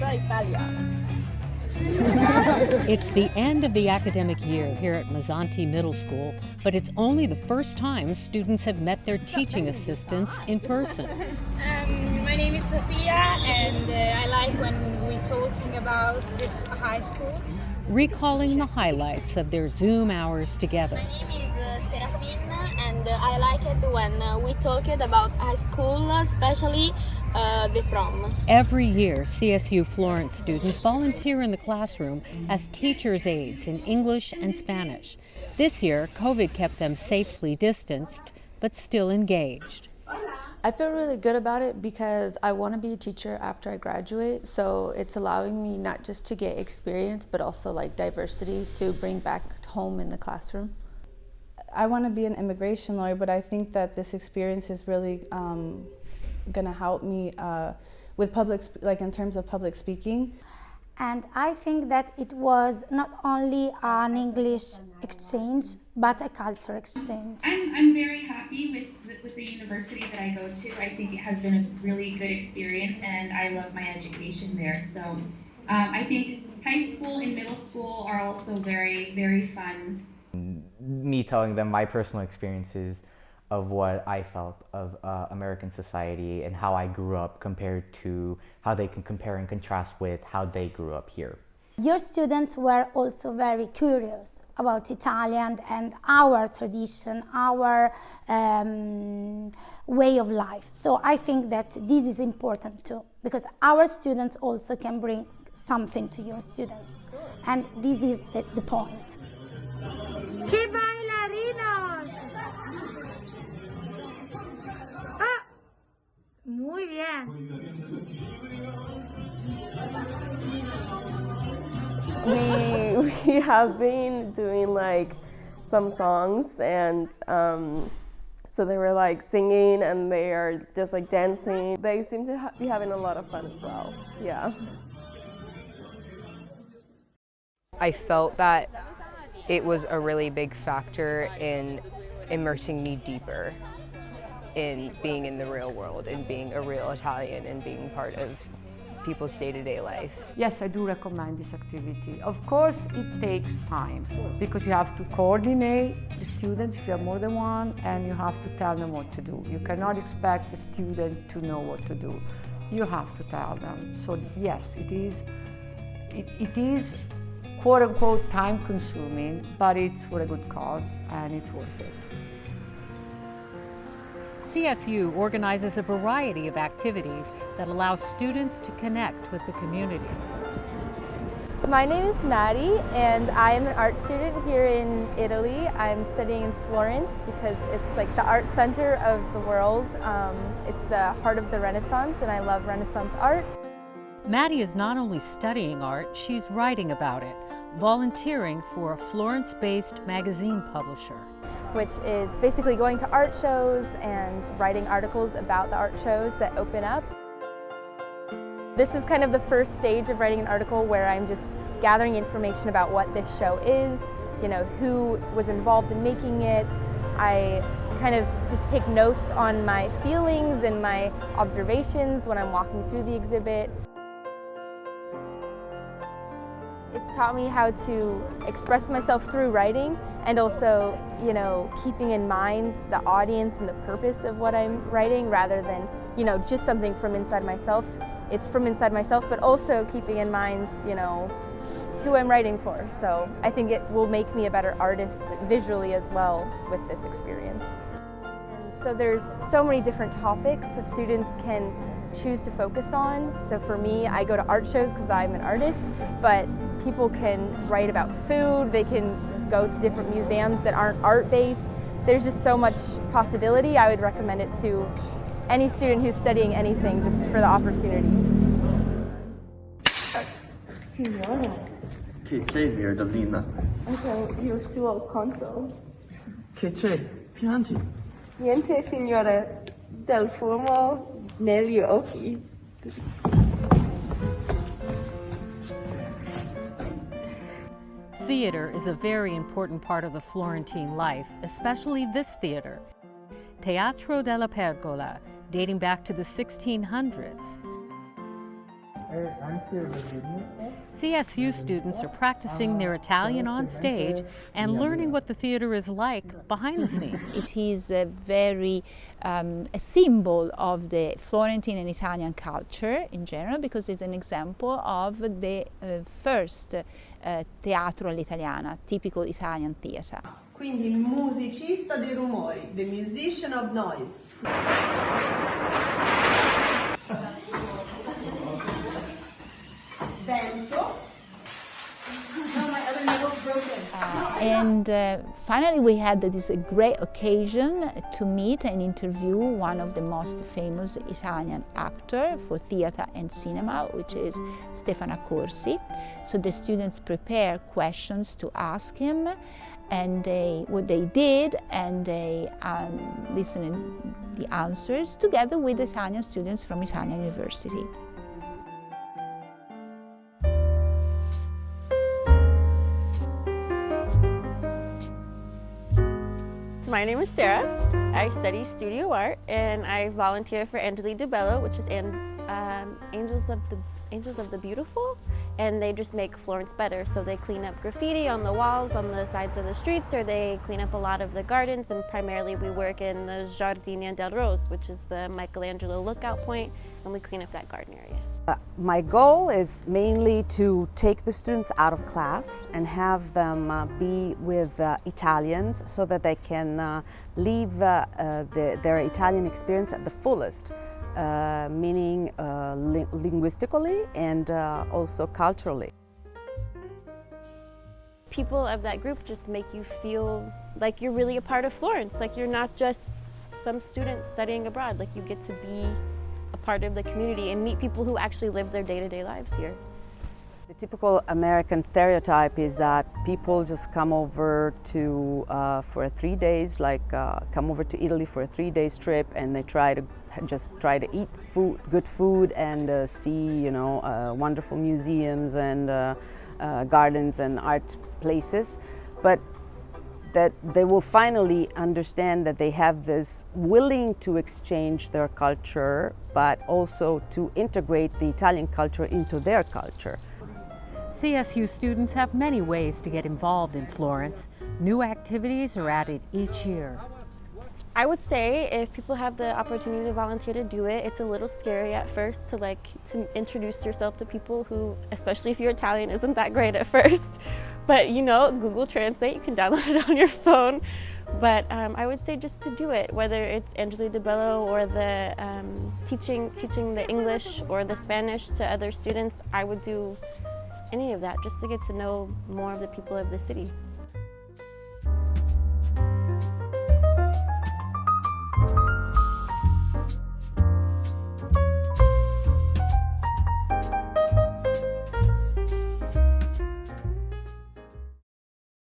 scuola Italia. It's the end of the academic year here at Mazzanti Middle School, but it's only the first time students have met their teaching assistants in person. My name is Sofia, and I like when we're talking about this high school. Recalling the highlights of their Zoom hours together. My name is Serafina, and I like it when we talked about high school, especially the prom. Every year, CSU Florence students volunteer in the classroom as teachers' aides in English and Spanish. This year, COVID kept them safely distanced, but still engaged. I feel really good about it because I want to be a teacher after I graduate, so it's allowing me not just to get experience, but also like diversity to bring back home in the classroom. I want to be an immigration lawyer, but I think that this experience is really going to help me with in terms of public speaking. And I think that it was not only an English exchange, but a culture exchange. I'm very happy with the university that I go to. I think it has been a really good experience, and I love my education there. So I think high school and middle school are also very, very fun. Me telling them my personal experiences of what I felt of American society and how I grew up compared to how they can compare and contrast with how they grew up here. Your students were also very curious about Italian and our tradition, our way of life. So I think that this is important too, because our students also can bring something to your students. And this is the point. ¡Qué bailarinos! ¡Ah! Muy bien. We have been doing like some songs, and so they were like singing and they are just like dancing. They seem to be having a lot of fun as well. Yeah. I felt that it was a really big factor in immersing me deeper in being in the real world and being a real Italian and being part of people's day-to-day life. Yes, I do recommend this activity. Of course, it takes time because you have to coordinate the students if you have more than one, and you have to tell them what to do. You cannot expect the student to know what to do. You have to tell them. So yes, it is quote-unquote time-consuming, but it's for a good cause and it's worth it. CSU organizes a variety of activities that allow students to connect with the community. My name is Maddie, and I am an art student here in Italy. I'm studying in Florence because it's like the art center of the world. It's the heart of the Renaissance, and I love Renaissance art. Maddie is not only studying art, she's writing about it, volunteering for a Florence-based magazine publisher, which is basically going to art shows and writing articles about the art shows that open up. This is kind of the first stage of writing an article where I'm just gathering information about what this show is, who was involved in making it. I kind of just take notes on my feelings and my observations when I'm walking through the exhibit. It's taught me how to express myself through writing, and also, keeping in mind the audience and the purpose of what I'm writing rather than, just something from inside myself. It's from inside myself, but also keeping in mind, who I'm writing for. So I think it will make me a better artist visually as well with this experience. And so there's so many different topics that students can choose to focus on. So for me, I go to art shows because I'm an artist, but people can write about food, they can go to different museums that aren't art-based. There's just so much possibility. I would recommend it to any student who's studying anything just for the opportunity. Signora. Che c'è, Mirdolina? Io suo conto. Che c'è? Piangi. Niente, signora. Del fumo negli occhi. Theater is a very important part of the Florentine life, especially this theater, Teatro della Pergola, dating back to the 1600s. CSU students are practicing their Italian on stage and learning what the theater is like behind the scenes. It is a very a symbol of the Florentine and Italian culture in general, because it's an example of the first teatro all'italiana, typical Italian theater. Quindi il musicista dei rumori, the musician of noise. Vento. No, my other nail's broken. And finally we had this great occasion to meet and interview one of the most famous Italian actors for theater and cinema, which is Stefano Corsi. So the students prepare questions to ask him, and what they did, and they listened the answers together with Italian students from Italian University. My name is Sarah. I study studio art and I volunteer for Angeli DeBello, which is Angels of the Beautiful, and they just make Florence better. So they clean up graffiti on the walls on the sides of the streets, or they clean up a lot of the gardens, and primarily we work in the Giardino del Rose, which is the Michelangelo lookout point, and we clean up that garden area. My goal is mainly to take the students out of class and have them be with Italians so that they can live their Italian experience at the fullest, meaning linguistically and also culturally. People of that group just make you feel like you're really a part of Florence, like you're not just some student studying abroad, like you get to be a part of the community and meet people who actually live their day-to-day lives here. The typical American stereotype is that people just come over to for 3 days, come over to Italy for a 3-day trip, and they try to eat good food and see, wonderful museums and gardens and art places, but that they will finally understand that they have this willing to exchange their culture, but also to integrate the Italian culture into their culture. CSU students have many ways to get involved in Florence. New activities are added each year. I would say if people have the opportunity to volunteer to do it, it's a little scary at first to introduce yourself to people who, especially if you're Italian, isn't that great at first. But Google Translate, you can download it on your phone. But I would say just to do it, whether it's Angeli DeBello or the teaching the English or the Spanish to other students, I would do any of that just to get to know more of the people of the city.